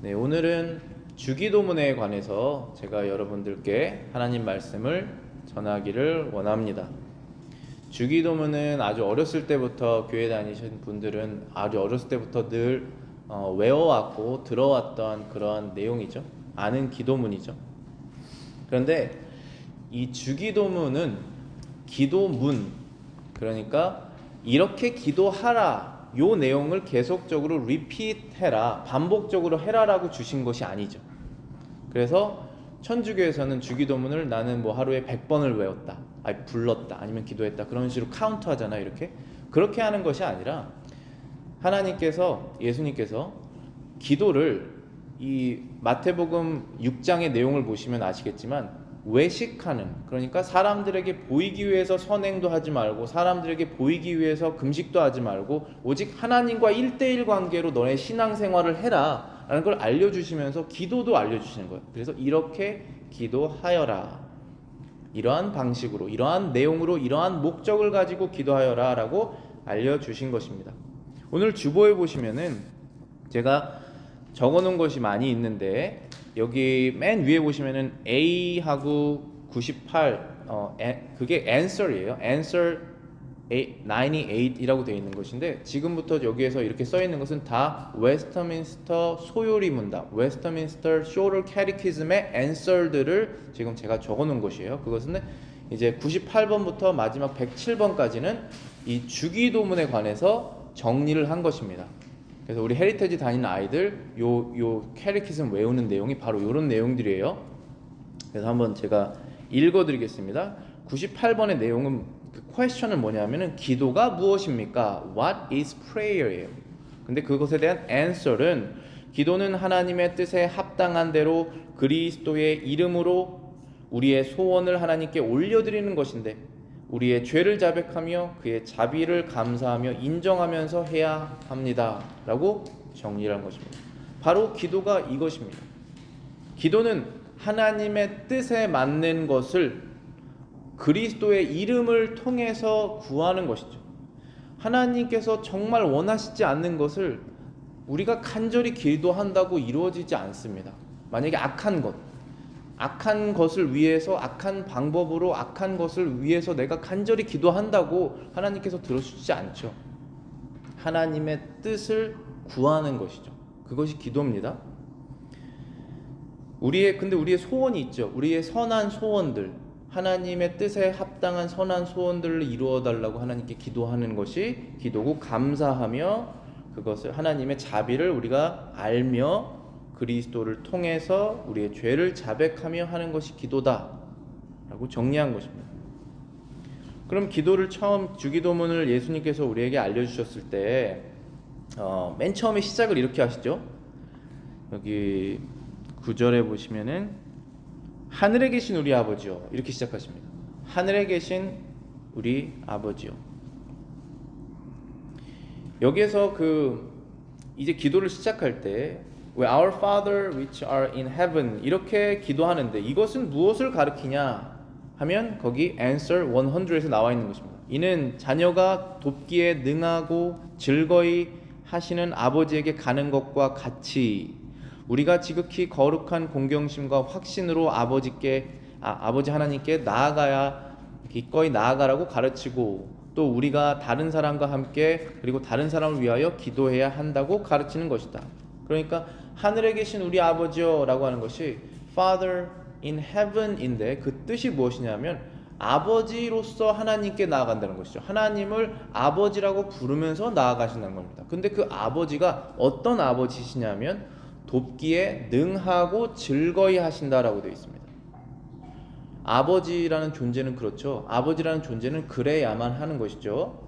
네, 오늘은 주기도문에 관해서 제가 여러분들께 하나님 말씀을 전하기를 원합니다. 주기도문은 아주 어렸을 때부터 교회 다니신 분들은 아주 어렸을 때부터 늘 외워왔고 들어왔던 그런 내용이죠. 아는 기도문이죠. 그런데 이 주기도문은 기도문, 그러니까 이렇게 기도하라, 요 내용을 계속적으로 리핏해라, 반복적으로 해라라고 주신 것이 아니죠. 그래서 천주교에서는 주기도문을 나는 뭐 하루에 100번을 외웠다, 아니 불렀다, 아니면 기도했다, 그런 식으로 카운트하잖아. 이렇게 그렇게 하는 것이 아니라 하나님께서, 예수님께서 기도를 이 마태복음 6장의 내용을 보시면 아시겠지만 외식하는, 그러니까 사람들에게 보이기 위해서 선행도 하지 말고 사람들에게 보이기 위해서 금식도 하지 말고 오직 하나님과 1대1 관계로 너의 신앙생활을 해라 라는 걸 알려주시면서 기도도 알려주시는 거예요. 그래서 이렇게 기도하여라, 이러한 방식으로, 이러한 내용으로, 이러한 목적을 가지고 기도하여라 라고 알려주신 것입니다. 오늘 주보에 보시면은 제가 적어놓은 것이 많이 있는데, 여기 맨 위에 보시면은 A하고 98 그게 answer이에요. answer 98이라고 되어 있는 것인데, 지금부터 여기에서 이렇게 써 있는 것은 다 웨스터민스터 소요리 문답, 웨스터민스터 쇼럴 캐티키즘의 answer들을 지금 제가 적어놓은 것이에요. 그것은 이제 98번부터 마지막 107번까지는 이 주기도문에 관해서 정리를 한 것입니다. 그래서 우리 헤리테지 다니는 아이들 요 캐티키즘 외우는 내용이 바로 이런 내용들이에요. 그래서 한번 제가 읽어드리겠습니다. 98번의 내용은 그 퀘스천은 뭐냐면은 기도가 무엇입니까? What is prayer예요. 근데 그것에 대한 answer은 기도는 하나님의 뜻에 합당한 대로 그리스도의 이름으로 우리의 소원을 하나님께 올려드리는 것인데, 우리의 죄를 자백하며 그의 자비를 감사하며 인정하면서 해야 합니다 라고 정리를 한 것입니다. 바로 기도가 이것입니다. 기도는 하나님의 뜻에 맞는 것을 그리스도의 이름을 통해서 구하는 것이죠. 하나님께서 정말 원하시지 않는 것을 우리가 간절히 기도한다고 이루어지지 않습니다. 만약에 악한 것을 위해서, 악한 방법으로 악한 것을 위해서 내가 간절히 기도한다고 하나님께서 들어주지 않죠. 하나님의 뜻을 구하는 것이죠. 그것이 기도입니다. 근데 우리의 소원이 있죠. 우리의 선한 소원들, 하나님의 뜻에 합당한 선한 소원들을 이루어 달라고 하나님께 기도하는 것이 기도고, 감사하며 그것을 하나님의 자비를 우리가 알며 그리스도를 통해서 우리의 죄를 자백하며 하는 것이 기도다 라고 정리한 것입니다. 그럼 기도를 처음, 주기도문을 예수님께서 우리에게 알려주셨을 때 맨 처음에 시작을 이렇게 하시죠. 여기 9절에 보시면은 하늘에 계신 우리 아버지요, 이렇게 시작하십니다. 하늘에 계신 우리 아버지요. 여기에서 이제 기도를 시작할 때 Our Father which are in heaven, 이렇게 기도하는데 이것은 무엇을 가리키냐 하면 거기 answer 100에서 나와 있는 것입니다. 이는 자녀가 돕기에 능하고 즐거이 하시는 아버지에게 가는 것과 같이 우리가 지극히 거룩한 공경심과 확신으로 아버지 하나님께 나아가야, 기꺼이 나아가라고 가르치고, 또 우리가 다른 사람과 함께 그리고 다른 사람을 위하여 기도해야 한다고 가르치는 것이다. 그러니까 하늘에 계신 우리 아버지요 라고 하는 것이 Father in Heaven인데, 그 뜻이 무엇이냐면 아버지로서 하나님께 나아간다는 것이죠. 하나님을 아버지라고 부르면서 나아가신다는 겁니다. 근데 그 아버지가 어떤 아버지시냐면 돕기에 능하고 즐거이 하신다라고 되어 있습니다. 아버지라는 존재는 그렇죠. 아버지라는 존재는 그래야만 하는 것이죠.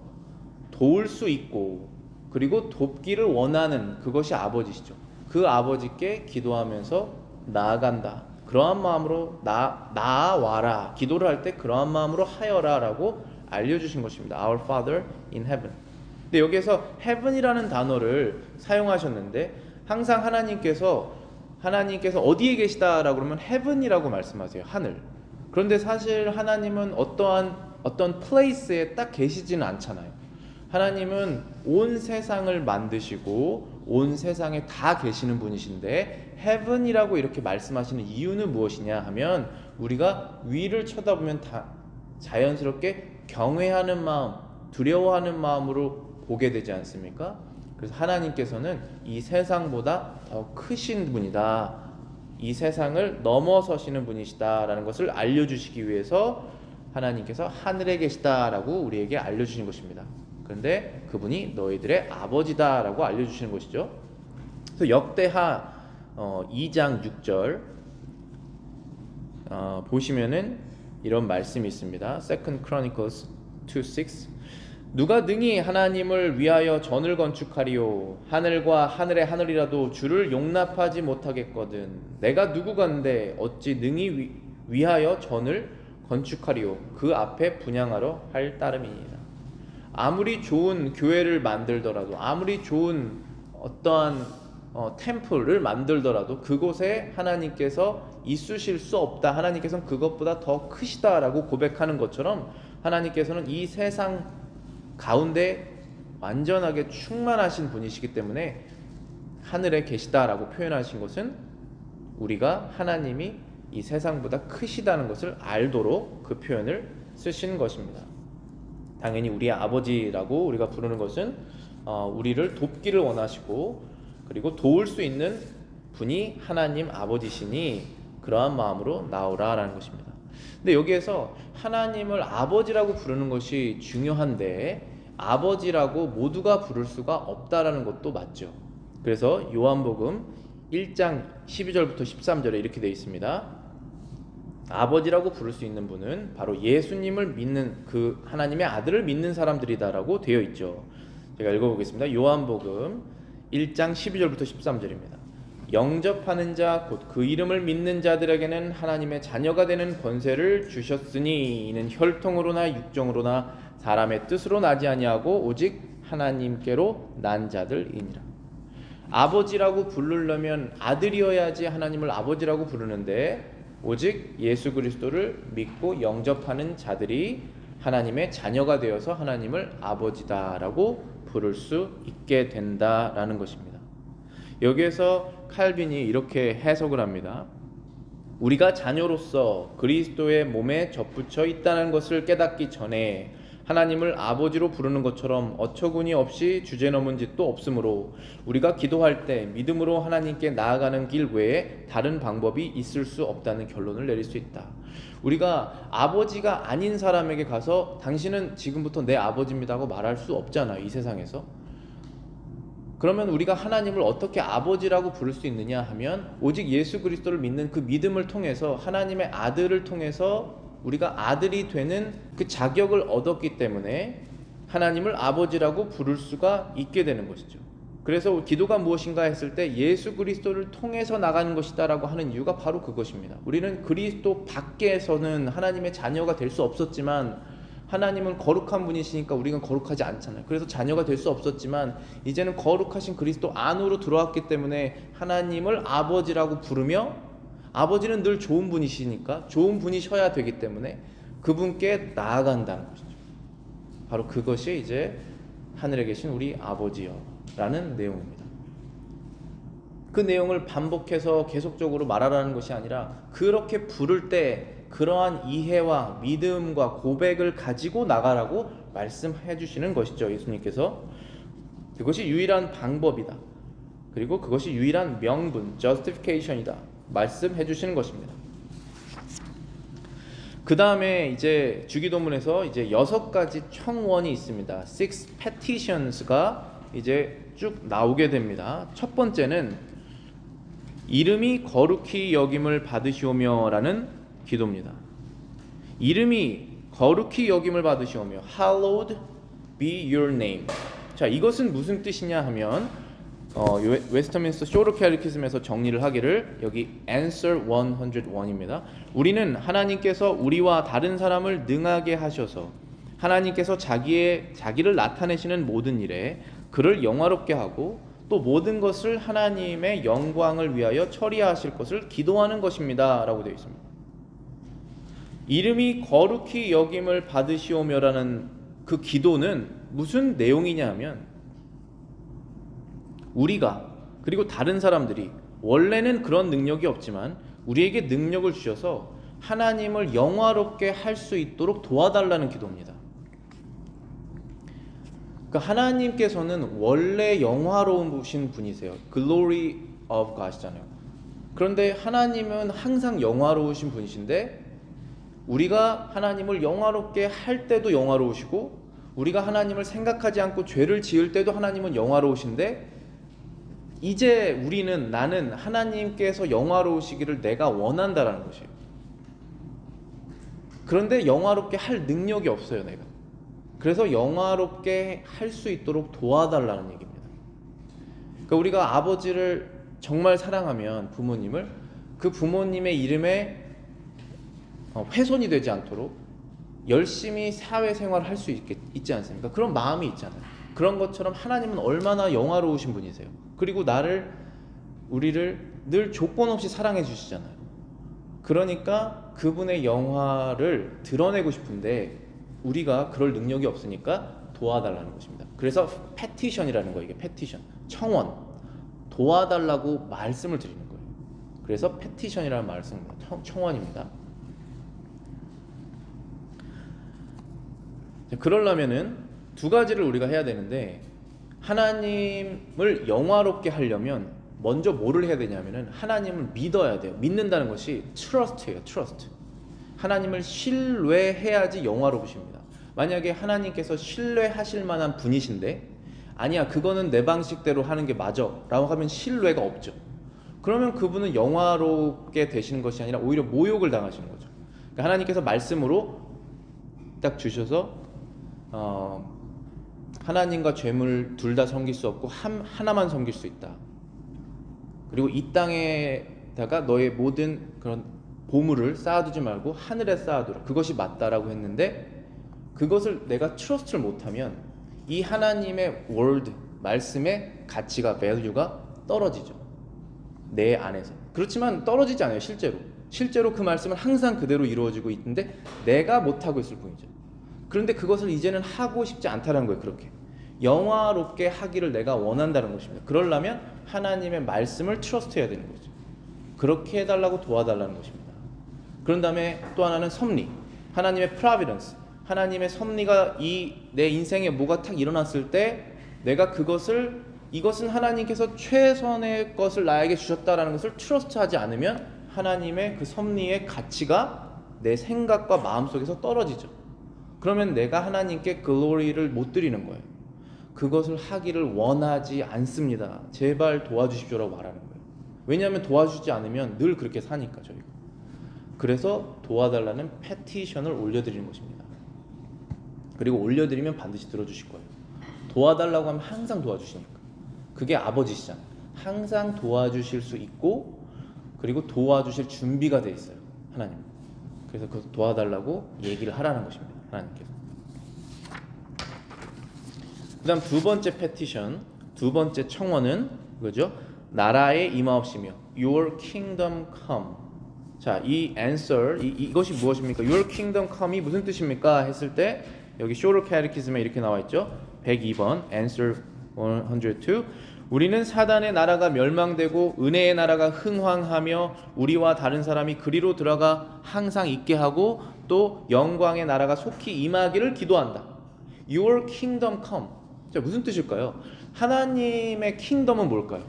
도울 수 있고 그리고 돕기를 원하는, 그것이 아버지시죠. 그 아버지께 기도하면서 나아간다. 그러한 마음으로 나아와라. 기도를 할 때 그러한 마음으로 하여라 라고 알려주신 것입니다. Our Father in Heaven. 근데 여기에서 Heaven이라는 단어를 사용하셨는데, 항상 하나님께서 어디에 계시다라고 그러면 Heaven이라고 말씀하세요. 하늘. 그런데 사실 하나님은 어떤 place에 딱 계시지는 않잖아요. 하나님은 온 세상을 만드시고 온 세상에 다 계시는 분이신데 heaven이라고 이렇게 말씀하시는 이유는 무엇이냐 하면 우리가 위를 쳐다보면 다 자연스럽게 경외하는 마음, 두려워하는 마음으로 보게 되지 않습니까? 그래서 하나님께서는 이 세상보다 더 크신 분이다, 이 세상을 넘어서시는 분이시다라는 것을 알려주시기 위해서 하나님께서 하늘에 계시다라고 우리에게 알려주신 것입니다. 그런데 그분이 너희들의 아버지다라고 알려주시는 것이죠. 그래서 역대하 2장 6절 보시면은 이런 말씀이 있습니다. Second Chronicles 2:6 누가 능히 하나님을 위하여 전을 건축하리요 하늘과 하늘의 하늘이라도 주를 용납하지 못하겠거든 내가 누구건데 어찌 능히 위하여 전을 건축하리요 그 앞에 분향하러 할 따름이니라. 아무리 좋은 교회를 만들더라도 아무리 좋은 어떠한 템플을 만들더라도 그곳에 하나님께서 있으실 수 없다. 하나님께서는 그것보다 더 크시다라고 고백하는 것처럼 하나님께서는 이 세상 가운데 완전하게 충만하신 분이시기 때문에 하늘에 계시다라고 표현하신 것은 우리가 하나님이 이 세상보다 크시다는 것을 알도록 그 표현을 쓰신 것입니다. 당연히 우리의 아버지라고 우리가 부르는 것은 우리를 돕기를 원하시고 그리고 도울 수 있는 분이 하나님 아버지시니 그러한 마음으로 나오라라는 것입니다. 근데 여기에서 하나님을 아버지라고 부르는 것이 중요한데 아버지라고 모두가 부를 수가 없다라는 것도 맞죠. 그래서 요한복음 1장 12절부터 13절에 이렇게 되어 있습니다. 아버지라고 부를 수 있는 분은 바로 예수님을 믿는 그 하나님의 아들을 믿는 사람들이다라고 되어 있죠. 제가 읽어보겠습니다. 요한복음 1장 12절부터 13절입니다. 영접하는 자 곧 그 이름을 믿는 자들에게는 하나님의 자녀가 되는 권세를 주셨으니 이는 혈통으로나 육정으로나 사람의 뜻으로 나지 아니하고 오직 하나님께로 난 자들이니라. 아버지라고 부르려면 아들이어야지 하나님을 아버지라고 부르는데 오직 예수 그리스도를 믿고 영접하는 자들이 하나님의 자녀가 되어서 하나님을 아버지다라고 부를 수 있게 된다라는 것입니다. 여기에서 칼빈이 이렇게 해석을 합니다. 우리가 자녀로서 그리스도의 몸에 접붙여 있다는 것을 깨닫기 전에 하나님을 아버지로 부르는 것처럼 어처구니 없이 주제넘은 짓도 없으므로 우리가 기도할 때 믿음으로 하나님께 나아가는 길 외에 다른 방법이 있을 수 없다는 결론을 내릴 수 있다. 우리가 아버지가 아닌 사람에게 가서 당신은 지금부터 내 아버지입니다 하고 말할 수 없잖아요, 이 세상에서. 그러면 우리가 하나님을 어떻게 아버지라고 부를 수 있느냐 하면 오직 예수 그리스도를 믿는 그 믿음을 통해서 하나님의 아들을 통해서 우리가 아들이 되는 그 자격을 얻었기 때문에 하나님을 아버지라고 부를 수가 있게 되는 것이죠. 그래서 기도가 무엇인가 했을 때 예수 그리스도를 통해서 나가는 것이다 라고 하는 이유가 바로 그것입니다. 우리는 그리스도 밖에서는 하나님의 자녀가 될 수 없었지만 하나님은 거룩한 분이시니까 우리는 거룩하지 않잖아요. 그래서 자녀가 될 수 없었지만 이제는 거룩하신 그리스도 안으로 들어왔기 때문에 하나님을 아버지라고 부르며 아버지는 늘 좋은 분이시니까 좋은 분이셔야 되기 때문에 그분께 나아간다는 것이죠. 바로 그것이 이제 하늘에 계신 우리 아버지여 라는 내용입니다. 그 내용을 반복해서 계속적으로 말하라는 것이 아니라 그렇게 부를 때 그러한 이해와 믿음과 고백을 가지고 나가라고 말씀해 주시는 것이죠. 예수님께서 그것이 유일한 방법이다. 그리고 그것이 유일한 명분, justification이다. 말씀해 주시는 것입니다. 그 다음에 이제 주기도문에서 이제 6가지 청원이 있습니다. 6 petitions가 이제 쭉 나오게 됩니다. 첫 번째는 이름이 거룩히 여김을 받으시오며라는 기도입니다. 이름이 거룩히 여김을 받으시오며 hallowed be your name. 자, 이것은 무슨 뜻이냐 하면 웨스터민스터 쇼르 캐리키즘에서 정리를 하기를 여기 answer 101입니다. 우리는 하나님께서 우리와 다른 사람을 능하게 하셔서 하나님께서 자기를 나타내시는 모든 일에 그를 영화롭게 하고 또 모든 것을 하나님의 영광을 위하여 처리하실 것을 기도하는 것입니다 라고 되어 있습니다. 이름이 거룩히 여김을 받으시오며라는 그 기도는 무슨 내용이냐 하면 우리가 그리고 다른 사람들이 원래는 그런 능력이 없지만 우리에게 능력을 주셔서 하나님을 영화롭게 할 수 있도록 도와달라는 기도입니다. 그러니까 하나님께서는 원래 영화로우신 분이세요. Glory of God이잖아요. 그런데 하나님은 항상 영화로우신 분이신데 우리가 하나님을 영화롭게 할 때도 영화로우시고 우리가 하나님을 생각하지 않고 죄를 지을 때도 하나님은 영화로우신데 이제 나는 하나님께서 영화로우시기를 내가 원한다라는 것이에요. 그런데 영화롭게 할 능력이 없어요, 내가. 그래서 영화롭게 할 수 있도록 도와달라는 얘기입니다. 그러니까 우리가 아버지를 정말 사랑하면 부모님을 그 부모님의 이름에 훼손이 되지 않도록 열심히 사회생활을 할 수 있지 않습니까? 그런 마음이 있잖아요. 그런 것처럼 하나님은 얼마나 영화로우신 분이세요. 그리고 우리를 늘 조건 없이 사랑해 주시잖아요. 그러니까 그분의 영화를 드러내고 싶은데 우리가 그럴 능력이 없으니까 도와달라는 것입니다. 그래서 패티션이라는 거예요. 이게 패티션, 청원, 도와달라고 말씀을 드리는 거예요. 그래서 패티션이라는 말씀입니다. 청원입니다. 그러려면은 두 가지를 우리가 해야 되는데 하나님을 영화롭게 하려면 먼저 뭐를 해야 되냐면은 하나님을 믿어야 돼요. 믿는다는 것이 trust예요. trust. 하나님을 신뢰해야지 영화로우십니다. 만약에 하나님께서 신뢰하실 만한 분이신데 아니야 그거는 내 방식대로 하는 게 맞아 라고 하면 신뢰가 없죠. 그러면 그분은 영화롭게 되시는 것이 아니라 오히려 모욕을 당하시는 거죠. 그러니까 하나님께서 말씀으로 딱 주셔서 하나님과 죄물 둘 다 섬길 수 없고 하나만 섬길 수 있다. 그리고 이 땅에다가 너의 모든 그런 보물을 쌓아두지 말고 하늘에 쌓아두라. 그것이 맞다라고 했는데 그것을 내가 트러스트를 못하면 이 하나님의 월드, 말씀의 가치가, value가 떨어지죠. 내 안에서. 그렇지만 떨어지지 않아요. 실제로 그 말씀은 항상 그대로 이루어지고 있는데 내가 못하고 있을 뿐이죠. 그런데 그것을 이제는 하고 싶지 않다는 거예요. 그렇게 영화롭게 하기를 내가 원한다는 것입니다. 그러려면 하나님의 말씀을 트러스트해야 되는 거죠. 그렇게 해달라고 도와달라는 것입니다. 그런 다음에 또 하나는 섭리, 하나님의 providence, 하나님의 섭리가 내 인생에 뭐가 탁 일어났을 때 내가 이것은 하나님께서 최선의 것을 나에게 주셨다라는 것을 트러스트하지 않으면 하나님의 그 섭리의 가치가 내 생각과 마음속에서 떨어지죠. 그러면 내가 하나님께 글로리를 못 드리는 거예요. 그것을 하기를 원하지 않습니다. 제발 도와주십시오라고 말하는 거예요. 왜냐하면 도와주지 않으면 늘 그렇게 사니까 저희가. 그래서 도와달라는 패티션을 올려드리는 것입니다. 그리고 올려드리면 반드시 들어주실 거예요. 도와달라고 하면 항상 도와주시니까. 그게 아버지시잖아요. 항상 도와주실 수 있고 그리고 도와주실 준비가 돼 있어요. 하나님. 그래서 그 도와달라고 얘기를 하라는 것입니다. 하나님께서. 그 다음 두 번째 패티션, 두 번째 청원은 그거죠. 나라의 임하옵시며 Your kingdom come. 자, 이 answer, 이것이 무엇입니까? Your kingdom come이 무슨 뜻입니까? 했을 때 여기 Shorter Catechism에 이렇게 나와 있죠. 102번 answer 102. 우리는 사단의 나라가 멸망되고 은혜의 나라가 흥황하며 우리와 다른 사람이 그리로 들어가 항상 있게 하고 또 영광의 나라가 속히 임하기를 기도한다. Your kingdom come. 자, 무슨 뜻일까요? 하나님의 킹덤은 뭘까요?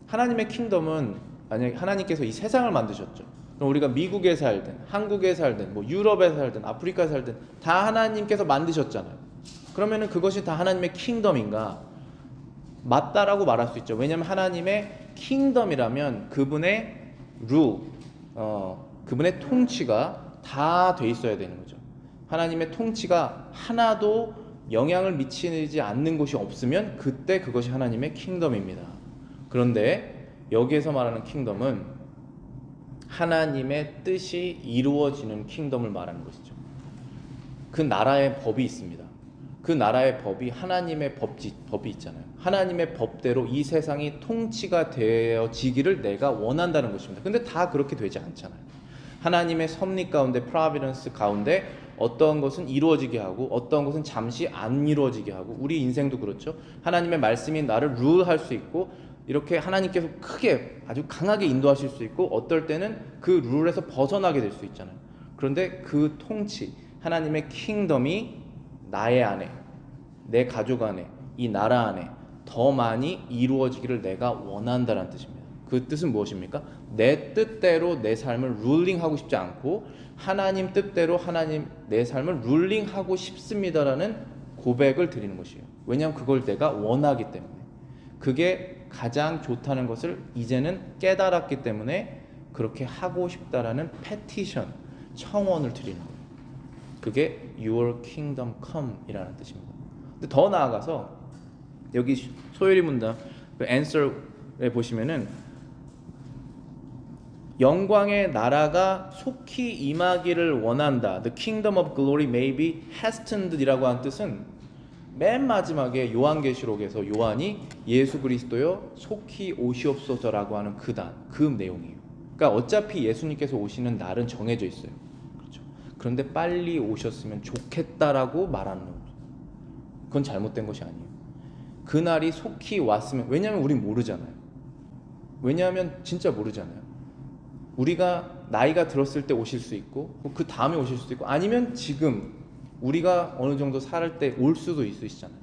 하나님의 킹덤은 만약에 하나님께서 이 세상을 만드셨죠. 그럼 우리가 미국에 살든 한국에 살든 뭐 유럽에 살든 아프리카에 살든 다 하나님께서 만드셨잖아요. 그러면은 그것이 다 하나님의 킹덤인가? 맞다라고 말할 수 있죠. 왜냐하면 하나님의 킹덤이라면 그분의 룰, 그분의 통치가 다 돼 있어야 되는 거죠. 하나님의 통치가 하나도 영향을 미치지 않는 곳이 없으면 그때 그것이 하나님의 킹덤입니다. 그런데 여기에서 말하는 킹덤은 하나님의 뜻이 이루어지는 킹덤을 말하는 것이죠. 그 나라의 법이 있습니다. 그 나라의 법이 하나님의 법이 있잖아요. 하나님의 법대로 이 세상이 통치가 되어지기를 내가 원한다는 것입니다. 근데 다 그렇게 되지 않잖아요. 하나님의 섭리 가운데, 프로비던스 가운데 어떤 것은 이루어지게 하고 어떤 것은 잠시 안 이루어지게 하고 우리 인생도 그렇죠. 하나님의 말씀이 나를 룰할 수 있고 이렇게 하나님께서 크게 아주 강하게 인도하실 수 있고 어떨 때는 그 룰에서 벗어나게 될 수 있잖아요. 그런데 그 통치 하나님의 킹덤이 나의 안에 내 가족 안에 이 나라 안에 더 많이 이루어지기를 내가 원한다는 뜻입니다. 그 뜻은 무엇입니까? 내 뜻대로 내 삶을 룰링하고 싶지 않고 하나님 뜻대로 하나님 내 삶을 룰링하고 싶습니다라는 고백을 드리는 것이에요. 왜냐하면 그걸 내가 원하기 때문에 그게 가장 좋다는 것을 이제는 깨달았기 때문에 그렇게 하고 싶다라는 패티션 청원을 드리는 거예요. 그게 Your Kingdom Come 이라는 뜻입니다. 근데 더 나아가서 여기 소요리 문답 그 answer에 보시면은 영광의 나라가 속히 임하기를 원한다. The kingdom of glory may be hastened이라고 한 뜻은 맨 마지막에 요한계시록에서 요한이 예수 그리스도여 속히 오시옵소서라고 하는 그 내용이에요. 그러니까 어차피 예수님께서 오시는 날은 정해져 있어요. 그렇죠? 그런데 빨리 오셨으면 좋겠다라고 말하는 거죠. 그건 잘못된 것이 아니에요. 그 날이 속히 왔으면, 왜냐하면 우린 모르잖아요. 왜냐하면 진짜 모르잖아요. 우리가 나이가 들었을 때 오실 수 있고 그 다음에 오실 수도 있고 아니면 지금 우리가 어느 정도 살 때 올 수도 있으시잖아요.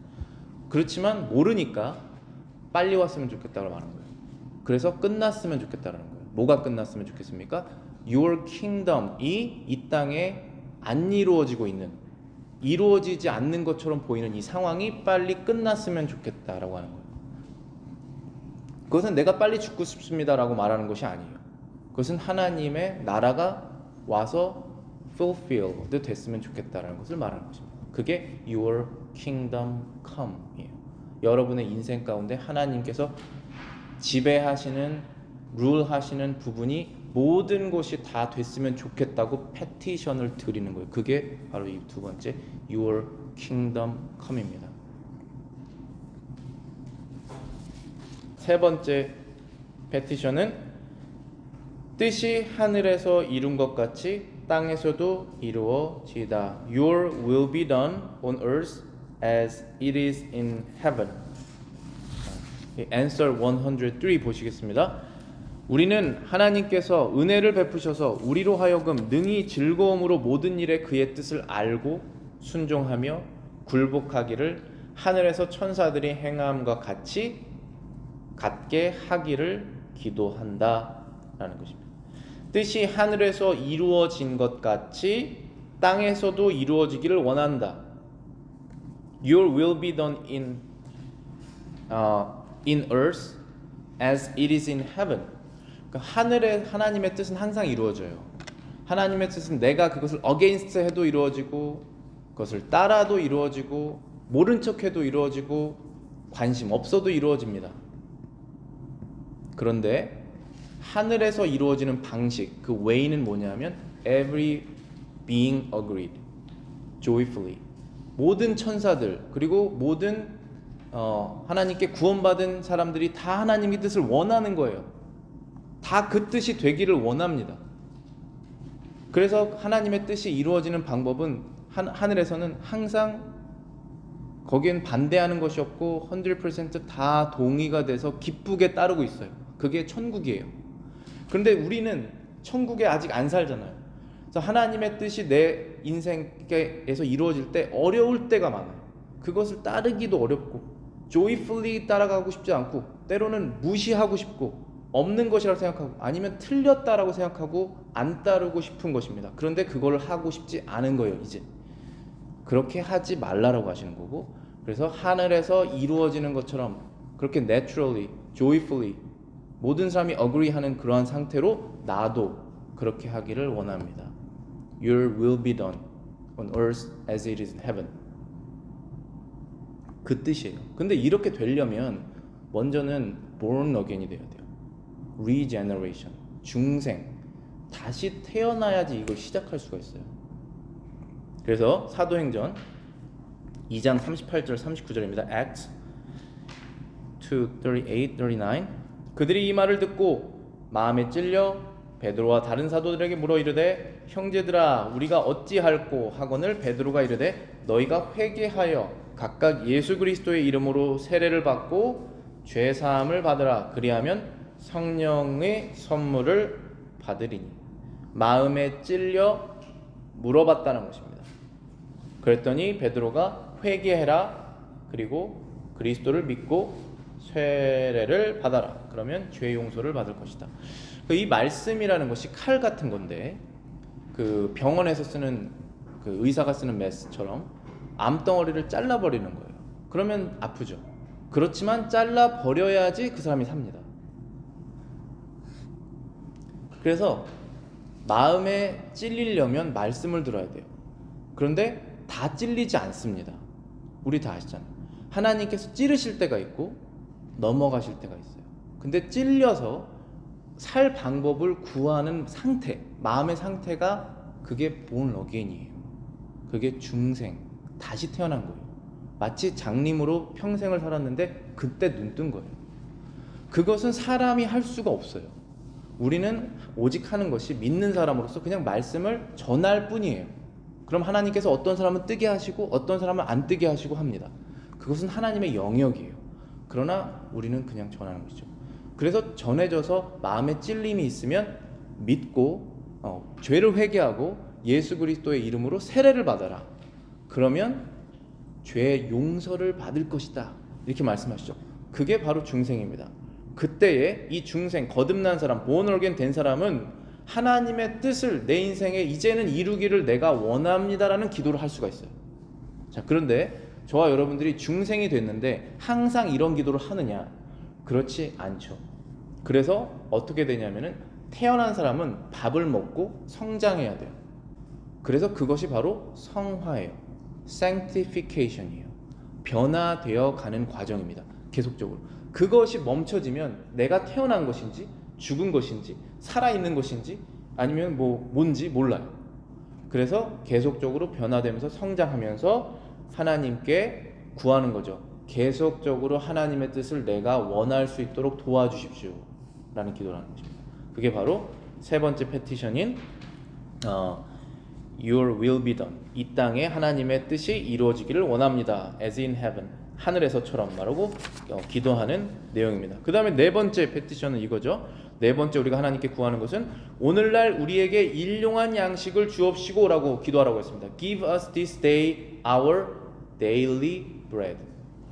그렇지만 모르니까 빨리 왔으면 좋겠다고 말하는 거예요. 그래서 끝났으면 좋겠다는 거예요. 뭐가 끝났으면 좋겠습니까? Your kingdom이 이 땅에 안 이루어지고 있는, 이루어지지 않는 것처럼 보이는 이 상황이 빨리 끝났으면 좋겠다라고 하는 거예요. 그것은 내가 빨리 죽고 싶습니다라고 말하는 것이 아니에요. 그것은 하나님의 나라가 와서 fulfilled 됐으면 좋겠다라는 것을 말하는 것입니다. 그게 Your kingdom come이에요. 여러분의 인생 가운데 하나님께서 지배하시는, 룰하시는 부분이 모든 것이 다 됐으면 좋겠다고 패티션을 드리는 거예요. 그게 바로 이 두 번째 Your kingdom come입니다. 세 번째 패티션은 뜻이 하늘에서 이룬 것 같이 땅에서도 이루어지다. Your will be done on earth as it is in heaven. Answer 103 보시겠습니다. 우리는 하나님께서 은혜를 베푸셔서 우리로 하여금 능히 즐거움으로 모든 일에 그의 뜻을 알고 순종하며 굴복하기를 하늘에서 천사들이 행함과 같게 하기를 기도한다 라는 것입니다. 뜻이 하늘에서 이루어진 것 같이 땅에서도 이루어지기를 원한다. Your will be done in earth as it is in heaven. 그러니까 하늘에 하나님의 뜻은 항상 이루어져요. 하나님의 뜻은 내가 그것을 against 해도 이루어지고 그것을 따라도 이루어지고 모른 척해도 이루어지고 관심 없어도 이루어집니다. 그런데 하늘에서 이루어지는 방식, 그 way는 뭐냐면 every being agreed, joyfully. 모든 천사들 그리고 모든 하나님께 구원받은 사람들이 다 하나님의 뜻을 원하는 거예요. 다 그 뜻이 되기를 원합니다. 그래서 하나님의 뜻이 이루어지는 방법은 하늘에서는 항상 거기엔 반대하는 것이 없고 100% 동의가 돼서 기쁘게 따르고 있어요. 그게 천국이에요. 그런데 우리는 천국에 아직 안 살잖아요. 그래서 하나님의 뜻이 내 인생에서 이루어질 때 어려울 때가 많아요. 그것을 따르기도 어렵고 joyfully 따라가고 싶지 않고 때로는 무시하고 싶고 없는 것이라고 생각하고 아니면 틀렸다라고 생각하고 안 따르고 싶은 것입니다. 그런데 그걸 하고 싶지 않은 거예요. 이제 그렇게 하지 말라라고 하시는 거고, 그래서 하늘에서 이루어지는 것처럼 그렇게 naturally, joyfully 모든 사람이 agree하는 그러한 상태로 나도 그렇게 하기를 원합니다. Your will be done on earth as it is in heaven. 그 뜻이에요. 근데 이렇게 되려면 먼저는 born again이 돼야 돼요. regeneration, 중생, 다시 태어나야지 이걸 시작할 수가 있어요. 그래서 사도행전 2장 38절 39절입니다. Acts 2:38, 39. 그들이 이 말을 듣고 마음에 찔려 베드로와 다른 사도들에게 물어 이르되 형제들아 우리가 어찌할꼬 하거늘 베드로가 이르되 너희가 회개하여 각각 예수 그리스도의 이름으로 세례를 받고 죄 사함을 받으라 그리하면 성령의 선물을 받으리니 마음에 찔려 물어봤다는 것입니다. 그랬더니 베드로가 회개해라 그리고 그리스도를 믿고 세례를 받아라 그러면 죄 용서를 받을 것이다. 이 말씀이라는 것이 칼 같은 건데 그 병원에서 쓰는 그 의사가 쓰는 메스처럼 암덩어리를 잘라버리는 거예요. 그러면 아프죠. 그렇지만 잘라버려야지 그 사람이 삽니다. 그래서 마음에 찔리려면 말씀을 들어야 돼요. 그런데 다 찔리지 않습니다. 우리 다 아시잖아요. 하나님께서 찌르실 때가 있고 넘어가실 때가 있어요. 근데 찔려서 살 방법을 구하는 상태, 마음의 상태가 그게 born again이에요. 그게 중생, 다시 태어난 거예요. 마치 장님으로 평생을 살았는데 그때 눈 뜬 거예요. 그것은 사람이 할 수가 없어요. 우리는 오직 하는 것이 믿는 사람으로서 그냥 말씀을 전할 뿐이에요. 그럼 하나님께서 어떤 사람은 뜨게 하시고 어떤 사람은 안 뜨게 하시고 합니다. 그것은 하나님의 영역이에요. 그러나 우리는 그냥 전하는 것이죠. 그래서 전해져서 마음에 찔림이 있으면 믿고 죄를 회개하고 예수 그리스도의 이름으로 세례를 받아라. 그러면 죄의 용서를 받을 것이다. 이렇게 말씀하시죠. 그게 바로 중생입니다. 그때에 이 중생, 거듭난 사람, born again 된 사람은 하나님의 뜻을 내 인생에 이제는 이루기를 내가 원합니다라는 기도를 할 수가 있어요. 자, 그런데 저와 여러분들이 중생이 됐는데 항상 이런 기도를 하느냐? 그렇지 않죠. 그래서 어떻게 되냐면은 태어난 사람은 밥을 먹고 성장해야 돼요. 그래서 그것이 바로 성화예요. sanctification이에요. 변화되어 가는 과정입니다. 계속적으로. 그것이 멈춰지면 내가 태어난 것인지 죽은 것인지 살아있는 것인지 아니면 뭔지 몰라요. 그래서 계속적으로 변화되면서 성장하면서 하나님께 구하는 거죠. 계속적으로 하나님의 뜻을 내가 원할 수 있도록 도와주십시오 라는 기도를 하는 것입니다. 그게 바로 세 번째 패티션인 Your will be done. 이 땅에 하나님의 뜻이 이루어지기를 원합니다. As in heaven. 하늘에서처럼 말하고 기도하는 내용입니다. 그 다음에 네 번째 패티션은 이거죠. 네 번째 우리가 하나님께 구하는 것은 오늘날 우리에게 일용한 양식을 주옵시고 라고 기도하라고 했습니다. Give us this day our daily bread.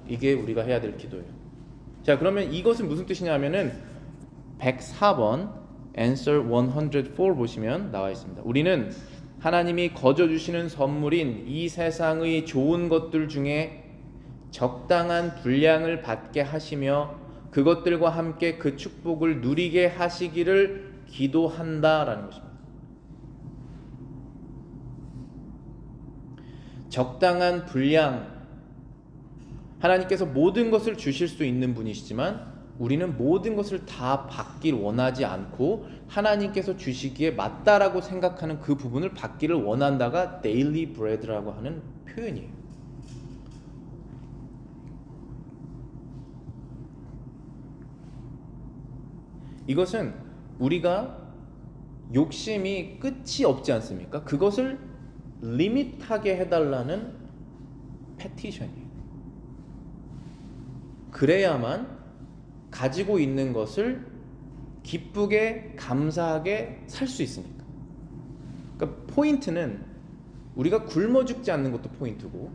이게 우리가 해야 될 기도예요. 자, 그러면 이것은 무슨 뜻이냐면은 104번 answer 104 보시면 나와 있습니다. 우리는 하나님이 거저 주시는 선물인 이 세상의 좋은 것들 중에 적당한 분량을 받게 하시며 그것들과 함께 그 축복을 누리게 하시기를 기도한다라는 것입니다. 적당한 분량, 하나님께서 모든 것을 주실 수 있는 분이시지만 우리는 모든 것을 다 받길 원하지 않고 하나님께서 주시기에 맞다라고 생각하는 그 부분을 받기를 원한다가 daily bread라고 하는 표현이에요. 이것은 우리가 욕심이 끝이 없지 않습니까? 그것을 리밋하게 해달라는 패티션이에요. 그래야만 가지고 있는 것을 기쁘게 감사하게 살 수 있으니까. 그러니까 포인트는 우리가 굶어 죽지 않는 것도 포인트고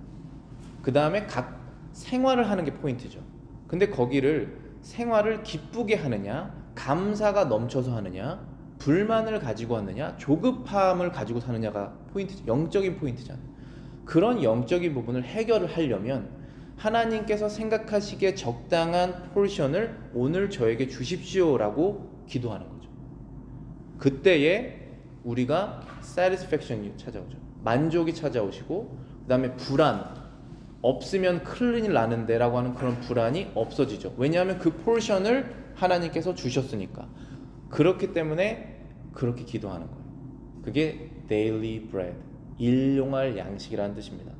그 다음에 각 생활을 하는 게 포인트죠. 근데 거기를 생활을 기쁘게 하느냐, 감사가 넘쳐서 하느냐, 불만을 가지고 하느냐, 조급함을 가지고 사느냐가 포인트죠. 영적인 포인트잖아요. 그런 영적인 부분을 해결을 하려면 하나님께서 생각하시기에 적당한 포션을 오늘 저에게 주십시오라고 기도하는 거죠. 그때에 우리가 satisfaction이 찾아오죠. 만족이 찾아오시고 그 다음에 불안, 없으면 큰일 나는데 라고 하는 그런 불안이 없어지죠. 왜냐하면 그 포션을 하나님께서 주셨으니까. 그렇기 때문에 그렇게 기도하는 거예요. 그게 daily bread, 일용할 양식이라는 뜻입니다.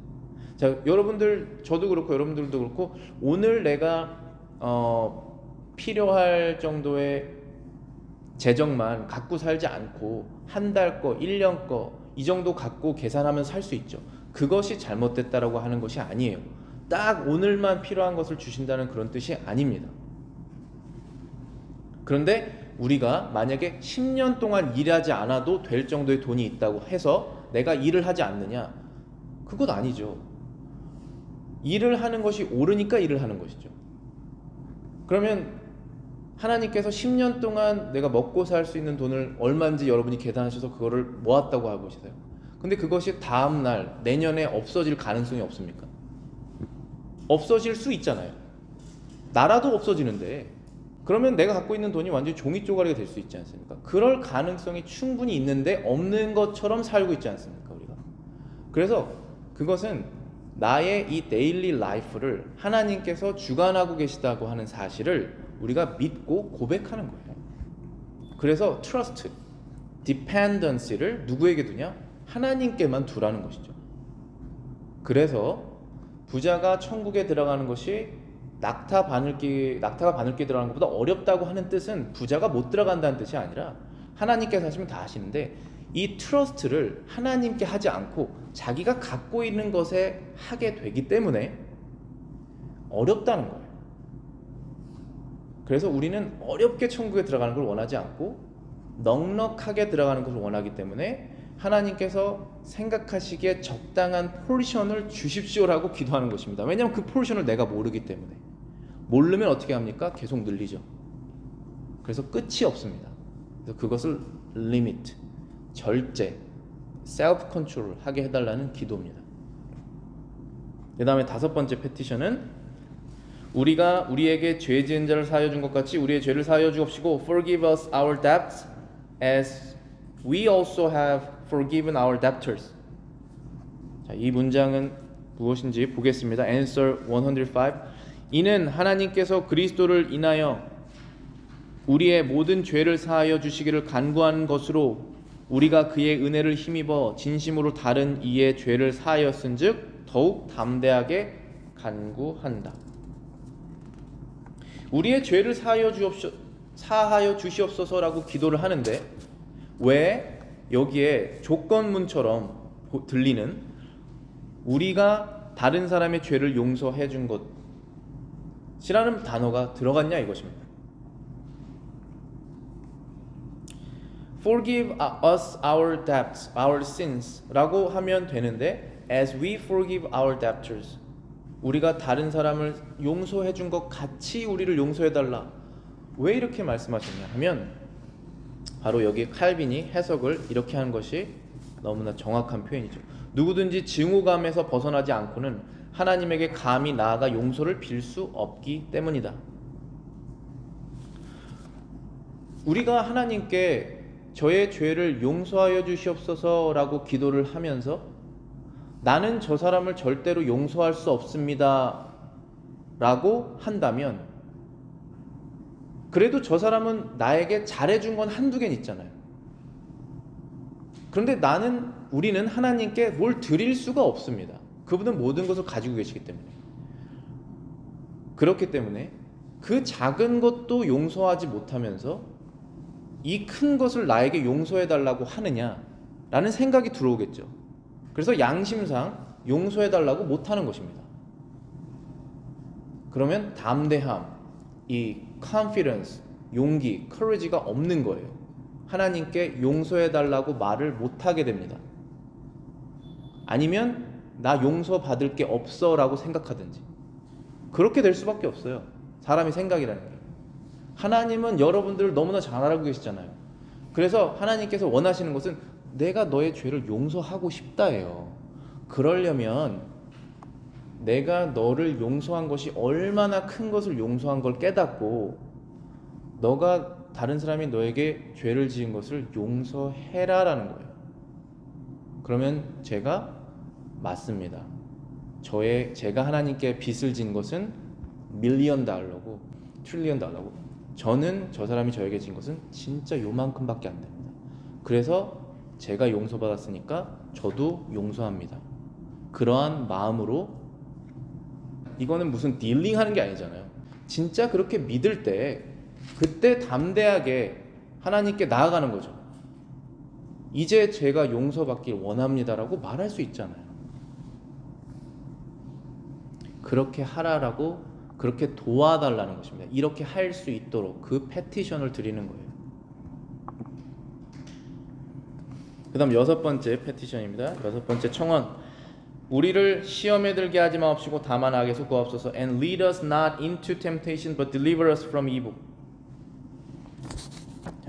자, 여러분들, 저도 그렇고 여러분들도 그렇고 오늘 내가 필요할 정도의 재정만 갖고 살지 않고 한 달 거, 1년 거 이 정도 갖고 계산하면 살 수 있죠. 그것이 잘못됐다라고 하는 것이 아니에요. 딱 오늘만 필요한 것을 주신다는 그런 뜻이 아닙니다. 그런데 우리가 만약에 10년 동안 일하지 않아도 될 정도의 돈이 있다고 해서 내가 일을 하지 않느냐? 그건 아니죠. 일을 하는 것이 옳으니까 일을 하는 것이죠. 그러면 하나님께서 10년 동안 내가 먹고 살 수 있는 돈을 얼마인지 여러분이 계산하셔서 그거를 모았다고 하고 계세요. 근데 그것이 다음날 내년에 없어질 가능성이 없습니까? 없어질 수 있잖아요. 나라도 없어지는데 그러면 내가 갖고 있는 돈이 완전히 종이 쪼가리가 될 수 있지 않습니까? 그럴 가능성이 충분히 있는데 없는 것처럼 살고 있지 않습니까? 우리가. 그래서 그것은 나의 이 데일리 라이프를 하나님께서 주관하고 계시다고 하는 사실을 우리가 믿고 고백하는 거예요. 그래서 trust, dependency를 누구에게 두냐? 하나님께만 두라는 것이죠. 그래서 부자가 천국에 들어가는 것이 낙타가 바늘길 들어가는 것보다 어렵다고 하는 뜻은 부자가 못 들어간다는 뜻이 아니라 하나님께서 하시면 다 하시는데 이 트러스트를 하나님께 하지 않고 자기가 갖고 있는 것에 하게 되기 때문에 어렵다는 거예요. 그래서 우리는 어렵게 천국에 들어가는 걸 원하지 않고 넉넉하게 들어가는 것을 원하기 때문에 하나님께서 생각하시기에 적당한 포지션을 주십시오라고 기도하는 것입니다. 왜냐하면 그 포지션을 내가 모르기 때문에. 모르면 어떻게 합니까? 계속 늘리죠. 그래서 끝이 없습니다. 그래서 그것을 리미트, 절제, 셀프 컨트롤 하게 해달라는 기도입니다. 그 다음에 5번째 패티션은 우리가 우리에게 죄 지은 자를 사하여 준 것 같이 우리의 죄를 사하여 주옵시고 Forgive us our debts as we also have forgiven our debtors. 자, 이 문장은 무엇인지 보겠습니다. Answer 105. 이는 하나님께서 그리스도를 인하여 우리의 모든 죄를 사하여 주시기를 간구하는 것으로 우리가 그의 은혜를 힘입어 진심으로 다른 이의 죄를 사하였은즉 더욱 담대하게 간구한다. 우리의 죄를 사하여 주시옵소서라고 기도를 하는데 왜 여기에 조건문처럼 들리는 우리가 다른 사람의 죄를 용서해 준 것이라는 단어가 들어갔냐 이것입니다. Forgive us our debts, our sins 라고 하면 되는데 as we forgive our debtors 우리가 다른 사람을 용서해 준 것 같이 우리를 용서해 달라. 왜 이렇게 말씀하셨냐 하면 바로 여기 칼빈이 해석을 이렇게 하는 것이 너무나 정확한 표현이죠. 누구든지 증오감에서 벗어나지 않고는 하나님에게 감히 나아가 용서를 빌 수 없기 때문이다. 우리가 하나님께 저의 죄를 용서하여 주시옵소서라고 기도를 하면서 나는 저 사람을 절대로 용서할 수 없습니다 라고 한다면 그래도 저 사람은 나에게 잘해준 건 한두 개는 있잖아요. 그런데 우리는 하나님께 뭘 드릴 수가 없습니다. 그분은 모든 것을 가지고 계시기 때문에. 그렇기 때문에 그 작은 것도 용서하지 못하면서 이 큰 것을 나에게 용서해달라고 하느냐라는 생각이 들어오겠죠. 그래서 양심상 용서해달라고 못하는 것입니다. 그러면 담대함, 이 confidence, 용기, courage가 없는 거예요. 하나님께 용서해달라고 말을 못하게 됩니다. 아니면 나 용서받을 게 없어 라고 생각하든지 그렇게 될 수밖에 없어요. 사람의 생각이라는 게. 하나님은 여러분들을 너무나 잘 알고 계시잖아요. 그래서 하나님께서 원하시는 것은 내가 너의 죄를 용서하고 싶다예요. 그러려면 내가 너를 용서한 것이 얼마나 큰 것을 용서한 걸 깨닫고 너가 다른 사람이 너에게 죄를 지은 것을 용서해라라는 거예요. 그러면 제가 맞습니다. 제가 하나님께 빚을 진 것은 $1,000,000, $1,000,000,000,000고 저는 저 사람이 저에게 진 것은 진짜 요만큼밖에 안 됩니다. 그래서 제가 용서받았으니까 저도 용서합니다. 그러한 마음으로 이거는 무슨 딜링하는 게 아니잖아요. 진짜 그렇게 믿을 때 그때 담대하게 하나님께 나아가는 거죠. 이제 제가 용서받길 원합니다라고 말할 수 있잖아요. 그렇게 하라라고, 그렇게 도와달라는 것입니다. 이렇게 할 수 있도록 그 패티션을 드리는 거예요. 그 다음 6번째 패티션입니다. 6번째 청원. 우리를 시험에 들게 하지 마옵시고 다만 악에서 구하옵소서. And lead us not into temptation but deliver us from evil.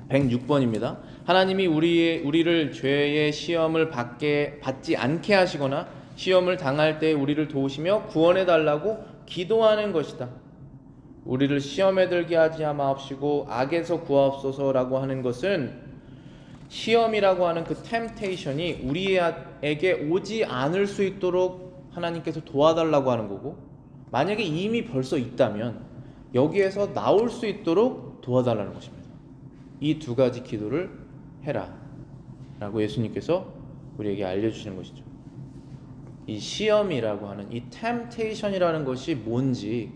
106번입니다. 하나님이 우리를 죄의 시험을 받지 않게 하시거나 시험을 당할 때 우리를 도우시며 구원해 달라고 기도하는 것이다. 우리를 시험에 들게 하지 마옵시고 악에서 구하옵소서라고 하는 것은 시험이라고 하는 그 템테이션이 우리에게 오지 않을 수 있도록 하나님께서 도와달라고 하는 거고, 만약에 이미 벌써 있다면 여기에서 나올 수 있도록 도와달라는 것입니다. 이 두 가지 기도를 해라 라고 예수님께서 우리에게 알려주시는 것이죠. 이 시험이라고 하는 이 템테이션이라는 것이 뭔지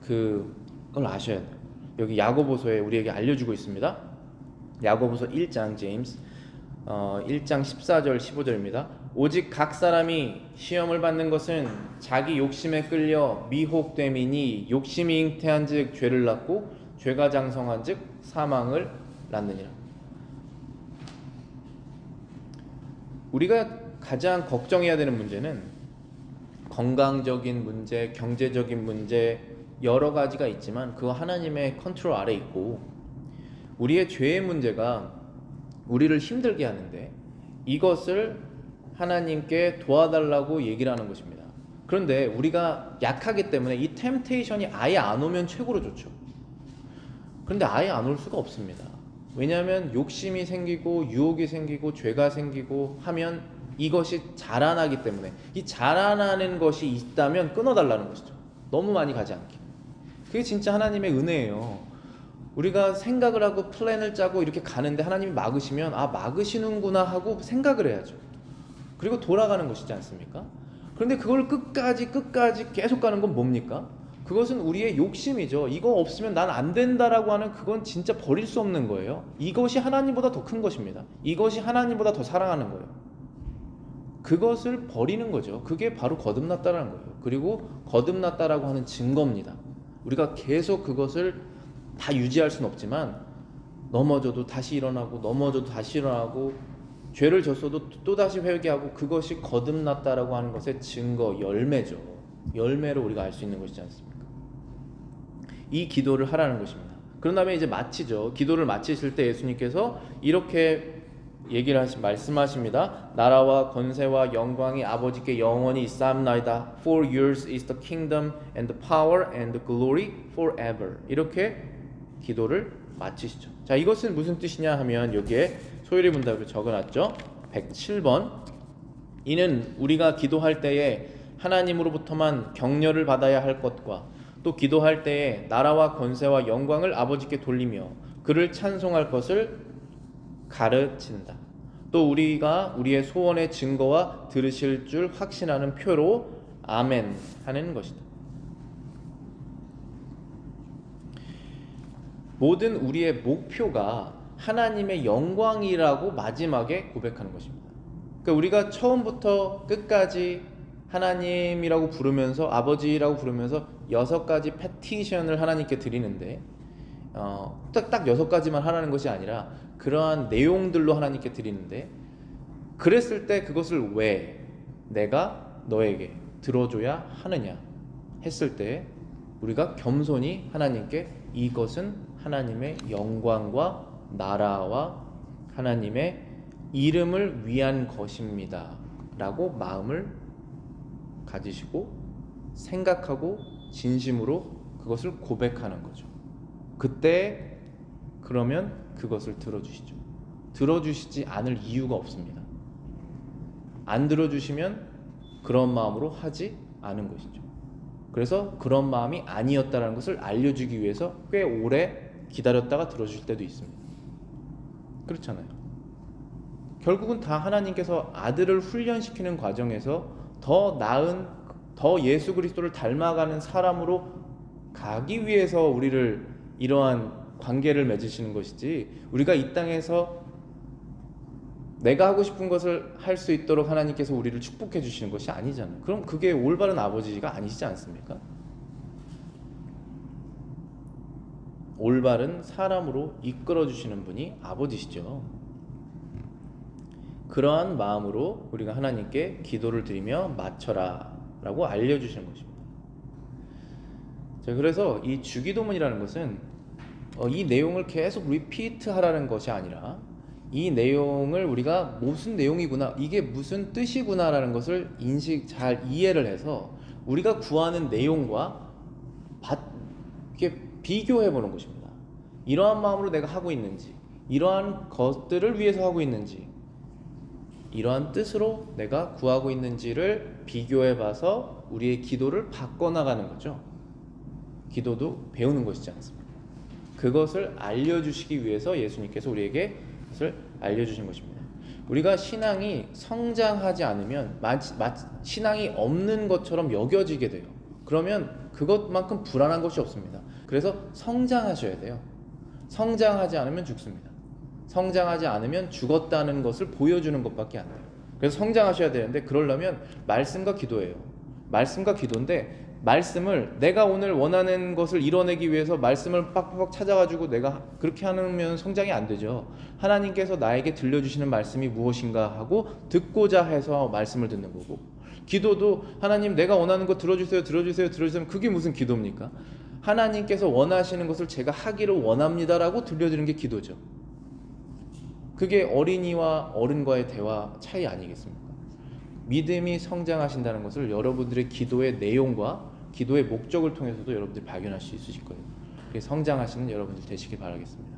그걸 아셔야 돼요. 여기 야고보서에 우리에게 알려주고 있습니다. 야고보서 1장 제임스 1장 14절 15절입니다. 오직 각 사람이 시험을 받는 것은 자기 욕심에 끌려 미혹됨이니 욕심이 잉태한즉 죄를 낳고 죄가 장성한즉 사망을 낳느니라. 우리가 가장 걱정해야 되는 문제는 건강적인 문제, 경제적인 문제 여러 가지가 있지만 그거 하나님의 컨트롤 아래 있고, 우리의 죄의 문제가 우리를 힘들게 하는데 이것을 하나님께 도와달라고 얘기를 하는 것입니다. 그런데 우리가 약하기 때문에 이 템테이션이 아예 안 오면 최고로 좋죠. 그런데 아예 안 올 수가 없습니다. 왜냐하면 욕심이 생기고 유혹이 생기고 죄가 생기고 하면 이것이 자라나기 때문에, 이 자라나는 것이 있다면 끊어달라는 것이죠. 너무 많이 가지 않게. 그게 진짜 하나님의 은혜예요. 우리가 생각을 하고 플랜을 짜고 이렇게 가는데 하나님이 막으시면 막으시는구나 하고 생각을 해야죠. 그리고 돌아가는 것이지 않습니까? 그런데 그걸 끝까지 계속 가는 건 뭡니까? 그것은 우리의 욕심이죠. 이거 없으면 난 안 된다라고 하는, 그건 진짜 버릴 수 없는 거예요. 이것이 하나님보다 더 큰 것입니다. 이것이 하나님보다 더 사랑하는 거예요. 그것을 버리는 거죠. 그게 바로 거듭났다라는 거예요. 그리고 거듭났다라고 하는 증거입니다. 우리가 계속 그것을 다 유지할 수는 없지만 넘어져도 다시 일어나고 넘어져도 다시 일어나고 죄를 졌어도 또다시 회개하고, 그것이 거듭났다라고 하는 것의 증거, 열매죠. 열매로 우리가 알 수 있는 것이지 않습니까? 이 기도를 하라는 것입니다. 그런 다음에 이제 마치죠. 기도를 마치실 때 예수님께서 이렇게 말씀하십니다. 나라와 권세와 영광이 아버지께 영원히 있사옵나이다. For yours is the kingdom and the power and the glory forever. 이렇게 기도를 마치시죠. 자, 이것은 무슨 뜻이냐 하면 여기에 소율이 문답으로 적어놨죠. 107번. 이는 우리가 기도할 때에 하나님으로부터만 격려를 받아야 할 것과 또 기도할 때에 나라와 권세와 영광을 아버지께 돌리며 그를 찬송할 것을 가르친다. 또 우리가 우리의 소원의 증거와 들으실 줄 확신하는 표로 아멘 하는 것이다. 모든 우리의 목표가 하나님의 영광이라고 마지막에 고백하는 것입니다. 그러니까 우리가 처음부터 끝까지 하나님이라고 부르면서, 아버지라고 부르면서 6가지 패티션을 하나님께 드리는데 딱 6가지만 하라는 것이 아니라 그러한 내용들로 하나님께 드리는데, 그랬을 때 그것을 왜 내가 너에게 들어줘야 하느냐 했을 때 우리가 겸손히 하나님께 이것은 하나님의 영광과 나라와 하나님의 이름을 위한 것입니다 라고 마음을 가지시고 생각하고 진심으로 그것을 고백하는 거죠. 그때 그러면 그것을 들어주시죠. 들어주시지 않을 이유가 없습니다. 안 들어주시면 그런 마음으로 하지 않은 것이죠. 그래서 그런 마음이 아니었다는 것을 알려주기 위해서 꽤 오래 기다렸다가 들어주실 때도 있습니다. 그렇잖아요. 결국은 다 하나님께서 아들을 훈련시키는 과정에서 더 나은, 더 예수 그리스도를 닮아가는 사람으로 가기 위해서 우리를 이러한 관계를 맺으시는 것이지, 우리가 이 땅에서 내가 하고 싶은 것을 할 수 있도록 하나님께서 우리를 축복해 주시는 것이 아니잖아요. 그럼 그게 올바른 아버지가 아니시지 않습니까? 올바른 사람으로 이끌어 주시는 분이 아버지시죠. 그러한 마음으로 우리가 하나님께 기도를 드리며 맞춰라 라고 알려주시는 것입니다. 자, 그래서 이 주기도문이라는 것은 이 내용을 계속 리피트 하라는 것이 아니라, 이 내용을 우리가 무슨 내용이구나, 이게 무슨 뜻이구나라는 것을 잘 이해를 해서 우리가 구하는 내용과 이렇게 비교해 보는 것입니다. 이러한 마음으로 내가 하고 있는지, 이러한 것들을 위해서 하고 있는지, 이러한 뜻으로 내가 구하고 있는지를 비교해 봐서 우리의 기도를 바꿔나가는 거죠. 기도도 배우는 것이지 않습니까? 그것을 알려주시기 위해서 예수님께서 우리에게 그것을 알려주신 것입니다. 우리가 신앙이 성장하지 않으면 신앙이 없는 것처럼 여겨지게 돼요. 그러면 그것만큼 불안한 것이 없습니다. 그래서 성장하셔야 돼요. 성장하지 않으면 죽습니다. 성장하지 않으면 죽었다는 것을 보여주는 것밖에 안 돼요. 그래서 성장하셔야 되는데, 그러려면 말씀과 기도예요. 말씀과 기도인데, 말씀을 내가 오늘 원하는 것을 이뤄내기 위해서 말씀을 빡빡 찾아가지고 내가 그렇게 하면 성장이 안 되죠. 하나님께서 나에게 들려주시는 말씀이 무엇인가 하고 듣고자 해서 말씀을 듣는 거고, 기도도 하나님 내가 원하는 거 들어주세요, 들어주세요, 들어주세요. 그게 무슨 기도입니까? 하나님께서 원하시는 것을 제가 하기를 원합니다라고 들려드리는 게 기도죠. 그게 어린이와 어른과의 대화 차이 아니겠습니까? 믿음이 성장하신다는 것을 여러분들의 기도의 내용과 기도의 목적을 통해서도 여러분들이 발견할 수 있으실 거예요. 성장하시는 여러분들 되시길 바라겠습니다.